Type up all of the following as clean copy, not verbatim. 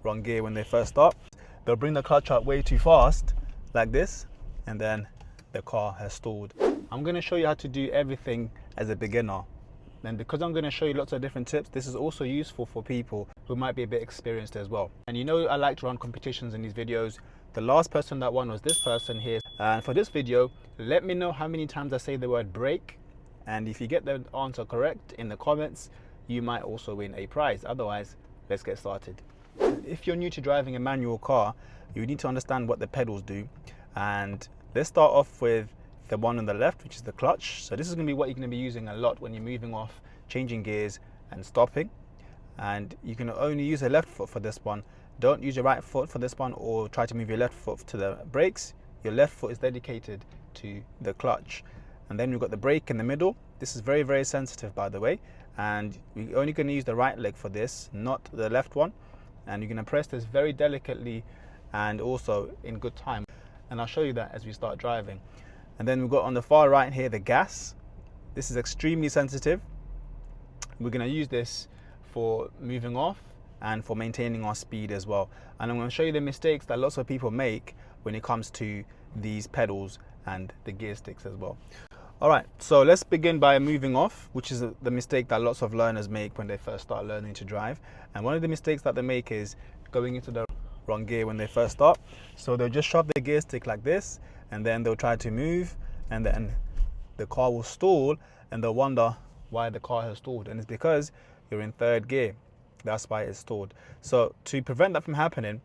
wrong gear when they first start. They'll bring the clutch up way too fast like this, and then the car has stalled. I'm going to show you how to do everything as a beginner. And because I'm going to show you lots of different tips, this is also useful for people who might be a bit experienced as well. And you know I like to run competitions in these videos. The last person that won was this person here. And for this video, let me know how many times I say the word brake. And if you get the answer correct in the comments, you might also win a prize. Otherwise, let's get started. If you're new to driving a manual car, you need to understand what the pedals do. And let's start off with the one on the left, which is the clutch. So this is going to be what you're going to be using a lot when you're moving off, changing gears and stopping. And you can only use the left foot for this one. Don't use your right foot for this one, or try to move your left foot to the brakes. Your left foot is dedicated to the clutch. And then we've got the brake in the middle. This is very, very sensitive, by the way. And we're only going to use the right leg for this, not the left one. And you're going to press this very delicately and also in good time. And I'll show you that as we start driving. And then we've got on the far right here the gas. This is extremely sensitive. We're going to use this for moving off and for maintaining our speed as well. And I'm going to show you the mistakes that lots of people make when it comes to these pedals and the gear sticks as well. Alright, so let's begin by moving off, which is the mistake that lots of learners make when they first start learning to drive. And one of the mistakes that they make is going into the wrong gear when they first start. So they'll just shove the gear stick like this, and then they'll try to move, and then the car will stall, and they'll wonder why the car has stalled. And it's because you're in third gear. That's why it's stalled. So to prevent that from happening,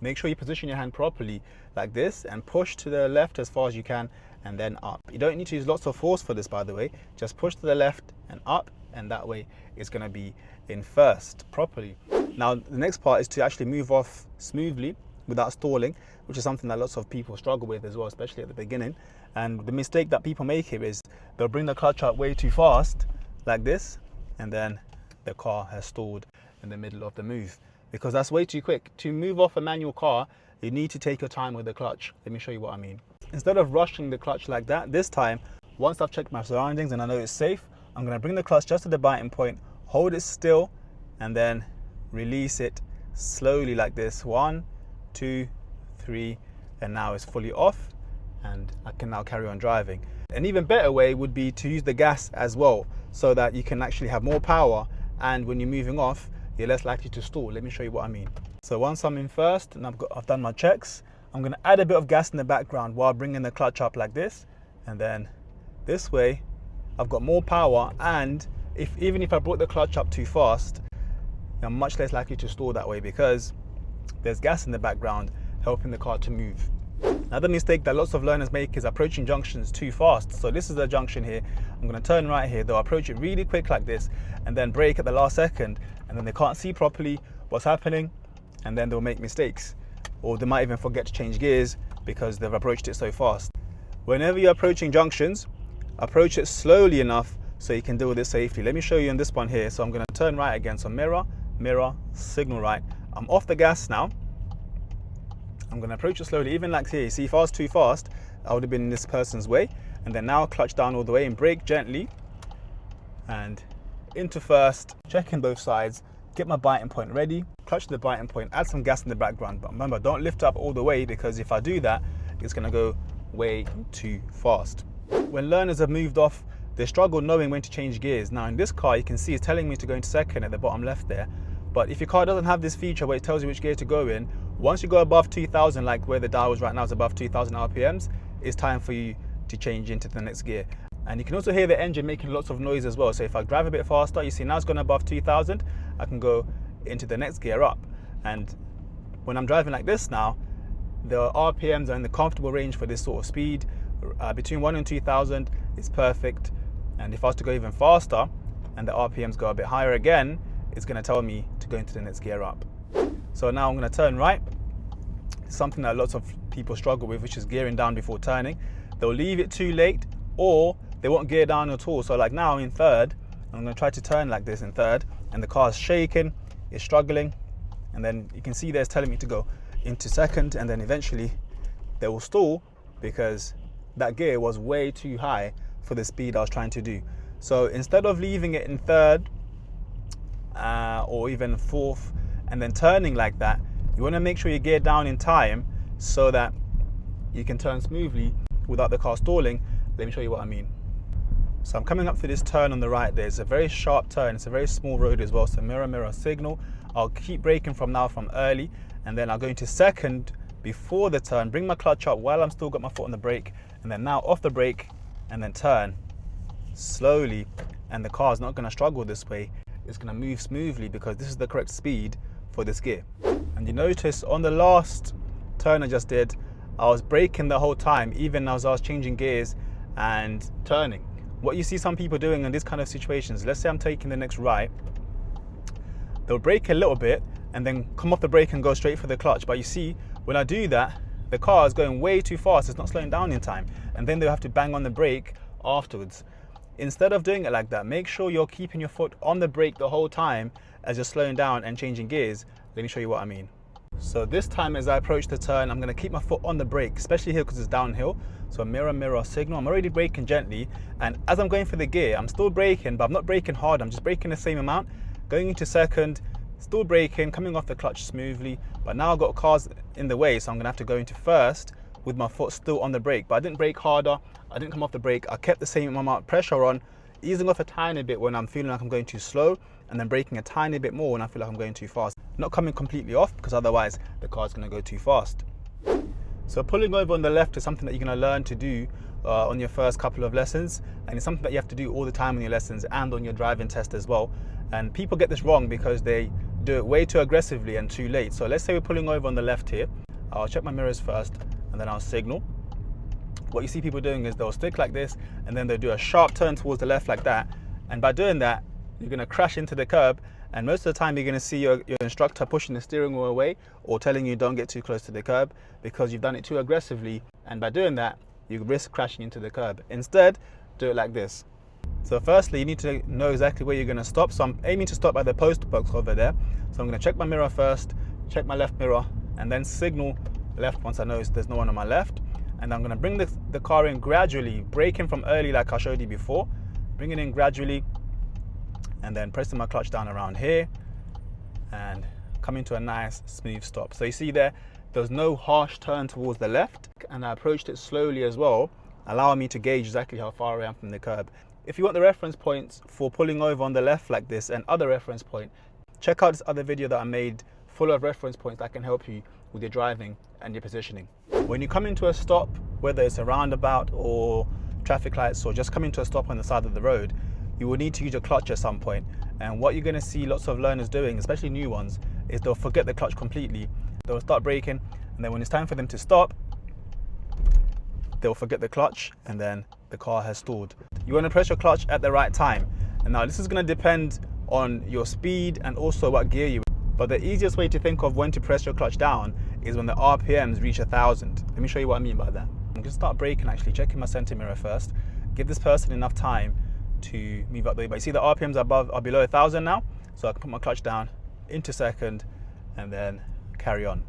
make sure you position your hand properly like this and push to the left as far as you can, and then up. You don't need to use lots of force for this, by the way. Just push to the left and up, and that way it's going to be in first properly. Now the next part is to actually move off smoothly without stalling, which is something that lots of people struggle with as well, especially at the beginning. And the mistake that people make here is they'll bring the clutch up way too fast like this, and then the car has stalled in the middle of the move, because that's way too quick. To move off a manual car, you need to take your time with the clutch. Let me show you what I mean. Instead of rushing the clutch like that, this time, once I've checked my surroundings and I know it's safe, I'm going to bring the clutch just to the biting point, hold it still, and then release it slowly like this. 1, 2, 3, and now it's fully off, and I can now carry on driving. An even better way would be to use the gas as well, so that you can actually have more power, and when you're moving off, you're less likely to stall. Let me show you what I mean. So once I'm in first and I've done my checks, I'm going to add a bit of gas in the background while bringing the clutch up like this, and then this way I've got more power, and even if I brought the clutch up too fast, I'm much less likely to stall that way, because there's gas in the background helping the car to move. Another mistake that lots of learners make is approaching junctions too fast. So this is a junction here. I'm going to turn right here. They'll approach it really quick like this, and then brake at the last second, and then they can't see properly what's happening, and then they'll make mistakes. Or they might even forget to change gears because they've approached it so fast. Whenever you're approaching junctions, approach it slowly enough so you can deal with it safely. Let me show you on this one here. So I'm going to turn right again. So mirror, mirror, signal right. I'm off the gas now. I'm going to approach it slowly. Even like here, you see, if I was too fast, I would have been in this person's way. And then now clutch down all the way and brake gently. And into first, checking both sides. Get my biting point ready, clutch to the biting point, add some gas in the background. But remember, don't lift up all the way, because if I do that, it's going to go way too fast. When learners have moved off, they struggle knowing when to change gears. Now in this car, you can see it's telling me to go into second at the bottom left there. But if your car doesn't have this feature where it tells you which gear to go in, once you go above 2000, like where the dial is right now is above 2000 RPMs, it's time for you to change into the next gear. And you can also hear the engine making lots of noise as well. So if I drive a bit faster, you see now it's gone above 2000, I can go into the next gear up. And when I'm driving like this now, the RPMs are in the comfortable range for this sort of speed. Between 1 and 2000 is perfect. And if I was to go even faster and the RPMs go a bit higher again, it's going to tell me to go into the next gear up. So now I'm going to turn right. It's something that lots of people struggle with, which is gearing down before turning. They'll leave it too late, or they won't gear down at all. So like now in third, I'm going to try to turn like this in third, and the car's shaking, it's struggling, and then you can see there it's telling me to go into second, and then eventually they will stall because that gear was way too high for the speed I was trying to do. So instead of leaving it in third or even fourth and then turning like that, you want to make sure you gear down in time so that you can turn smoothly without the car stalling. Let me show you what I mean. So I'm coming up to this turn on the right. There's a very sharp turn. It's a very small road as well. So mirror, mirror, signal. I'll keep braking from now from early, and then I'll go into second before the turn, bring my clutch up while I'm still got my foot on the brake, and then now off the brake and then turn slowly. And the car is not going to struggle this way. It's going to move smoothly because this is the correct speed for this gear. And you notice on the last turn I just did, I was braking the whole time, even as I was changing gears and turning. What you see some people doing in this kind of situations, let's say I'm taking the next right, they'll brake a little bit and then come off the brake and go straight for the clutch. But you see, when I do that, the car is going way too fast, it's not slowing down in time, and then they'll have to bang on the brake afterwards. Instead of doing it like that, make sure you're keeping your foot on the brake the whole time as you're slowing down and changing gears. Let me show you what I mean. So this time as I approach the turn, I'm going to keep my foot on the brake, especially here because it's downhill. So mirror, mirror, signal. I'm already braking gently, and as I'm going for the gear, I'm still braking, but I'm not braking hard. I'm just braking the same amount. Going into second, still braking, coming off the clutch smoothly. But now I've got cars in the way, so I'm going to have to go into first with my foot still on the brake. But I didn't brake harder. I didn't come off the brake. I kept the same amount of pressure on, easing off a tiny bit when I'm feeling like I'm going too slow, and then braking a tiny bit more when I feel like I'm going too fast. Not coming completely off, because otherwise the car's going to go too fast. So pulling over on the left is something that you're going to learn to do on your first couple of lessons, and it's something that you have to do all the time on your lessons and on your driving test as well. And people get this wrong because they do it way too aggressively and too late. So let's say we're pulling over on the left here. I'll check my mirrors first and then I'll signal. What you see people doing is they'll stick like this and then they'll do a sharp turn towards the left like that, and by doing that you're going to crash into the curb, and most of the time you're going to see your instructor pushing the steering wheel away or telling you don't get too close to the curb because you've done it too aggressively, and by doing that you risk crashing into the curb. Instead, do it like this. So firstly, you need to know exactly where you're going to stop. So I'm aiming to stop by the post box over there. So I'm going to check my mirror first, check my left mirror, and then signal left once I notice there's no one on my left. And I'm going to bring the car in gradually, braking from early like I showed you before, bring it in gradually, and then pressing my clutch down around here and coming to a nice smooth stop. So you see there was no harsh turn towards the left, and I approached it slowly as well, allowing me to gauge exactly how far I am from the curb. If you want the reference points for pulling over on the left like this and other reference point, check out this other video that I made full of reference points that can help you with your driving and your positioning. When you come into a stop, whether it's a roundabout or traffic lights or just coming to a stop on the side of the road, you will need to use your clutch at some point. And what you're going to see lots of learners doing, especially new ones, is they'll forget the clutch completely. They'll start braking, and then when it's time for them to stop, they'll forget the clutch, and then the car has stalled. You want to press your clutch at the right time. And now this is going to depend on your speed and also what gear you're in. But the easiest way to think of when to press your clutch down is when the RPMs reach 1,000. Let me show you what I mean by that. I'm going to start braking actually, checking my center mirror first. Give this person enough time to move up the way. But you see the RPMs are below 1,000 now, so I can put my clutch down into second and then carry on.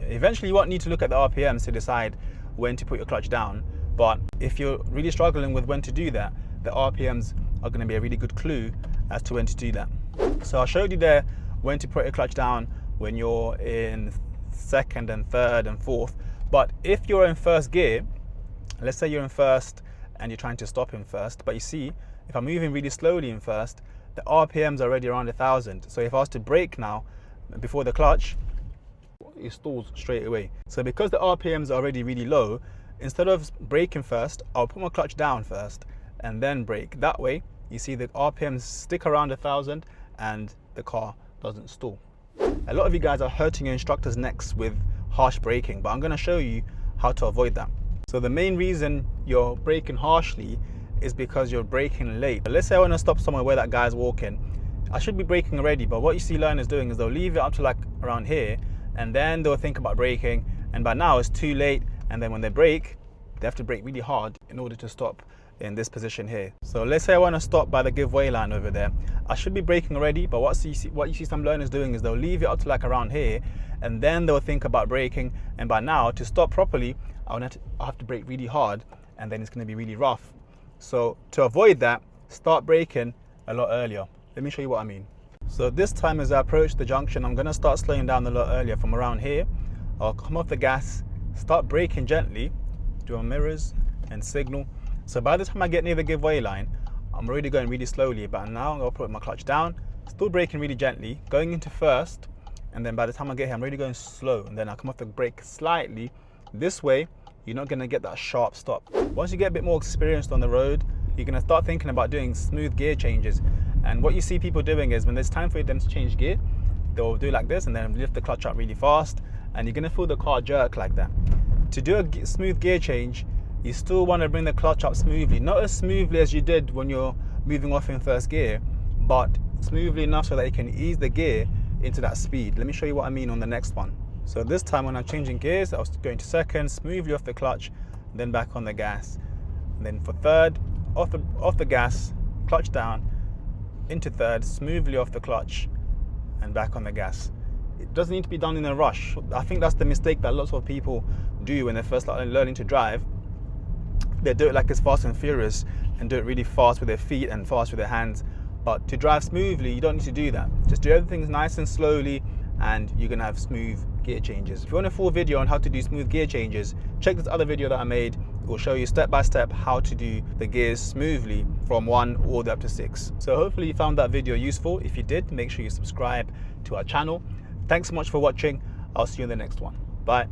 Eventually you won't need to look at the RPMs to decide when to put your clutch down, but if you're really struggling with when to do that, the RPMs are going to be a really good clue as to when to do that. So I showed you there when to put your clutch down when you're in second and third and fourth, but if you're in first gear, let's say you're in first and you're trying to stop in first, but you see if I'm moving really slowly in first, the RPMs are already around 1,000. So if I was to brake now before the clutch, it stalls straight away. So because the RPMs are already really low, instead of braking first, I'll put my clutch down first and then brake. That way, you see the RPMs stick around 1,000 and the car doesn't stall. A lot of you guys are hurting your instructors' necks with harsh braking, but I'm going to show you how to avoid that. So the main reason you're braking harshly is because you're braking late. Let's say I want to stop somewhere where that guy's walking. I should be braking already, but what you see learners doing is they'll leave it up to like around here, and then they'll think about braking, and by now it's too late, and then when they brake, they have to brake really hard in order to stop in this position here. So let's say I want to stop by the giveaway line over there. I should be braking already, but what you see some learners doing is they'll leave it up to like around here, and then they'll think about braking, and by now to stop properly, I'll have to brake really hard, and then it's going to be really rough. So to avoid that, start braking a lot earlier. Let me show you what I mean. So this time as I approach the junction, I'm going to start slowing down a lot earlier from around here. I'll come off the gas, start braking gently, do my mirrors and signal. So by the time I get near the giveaway line, I'm already going really slowly, but now I'm going to put my clutch down, still braking really gently, going into first, and then by the time I get here, I'm really going slow, and then I come off the brake slightly. This way, you're not going to get that sharp stop. Once you get a bit more experienced on the road, you're going to start thinking about doing smooth gear changes. And what you see people doing is when there's time for them to change gear, they'll do like this and then lift the clutch up really fast, and you're going to feel the car jerk like that. To do a smooth gear change, you still want to bring the clutch up smoothly, not as smoothly as you did when you're moving off in first gear, but smoothly enough so that you can ease the gear into that speed. Let me show you what I mean on the next one. So this time when I'm changing gears, I was going to second, smoothly off the clutch, then back on the gas. And then for third, off the gas, clutch down, into third, smoothly off the clutch, and back on the gas. It doesn't need to be done in a rush. I think that's the mistake that lots of people do when they're first learning to drive. They do it like it's Fast and Furious and do it really fast with their feet and fast with their hands. But to drive smoothly, you don't need to do that. Just do everything nice and slowly, and you're gonna have smooth gear changes. If you want a full video on how to do smooth gear changes, check this other video that I made. It will show you step by step how to do the gears smoothly from 1 all the way up to 6. So hopefully you found that video useful. If you did, make sure you subscribe to our channel. Thanks so much for watching. I'll see you in the next one. Bye.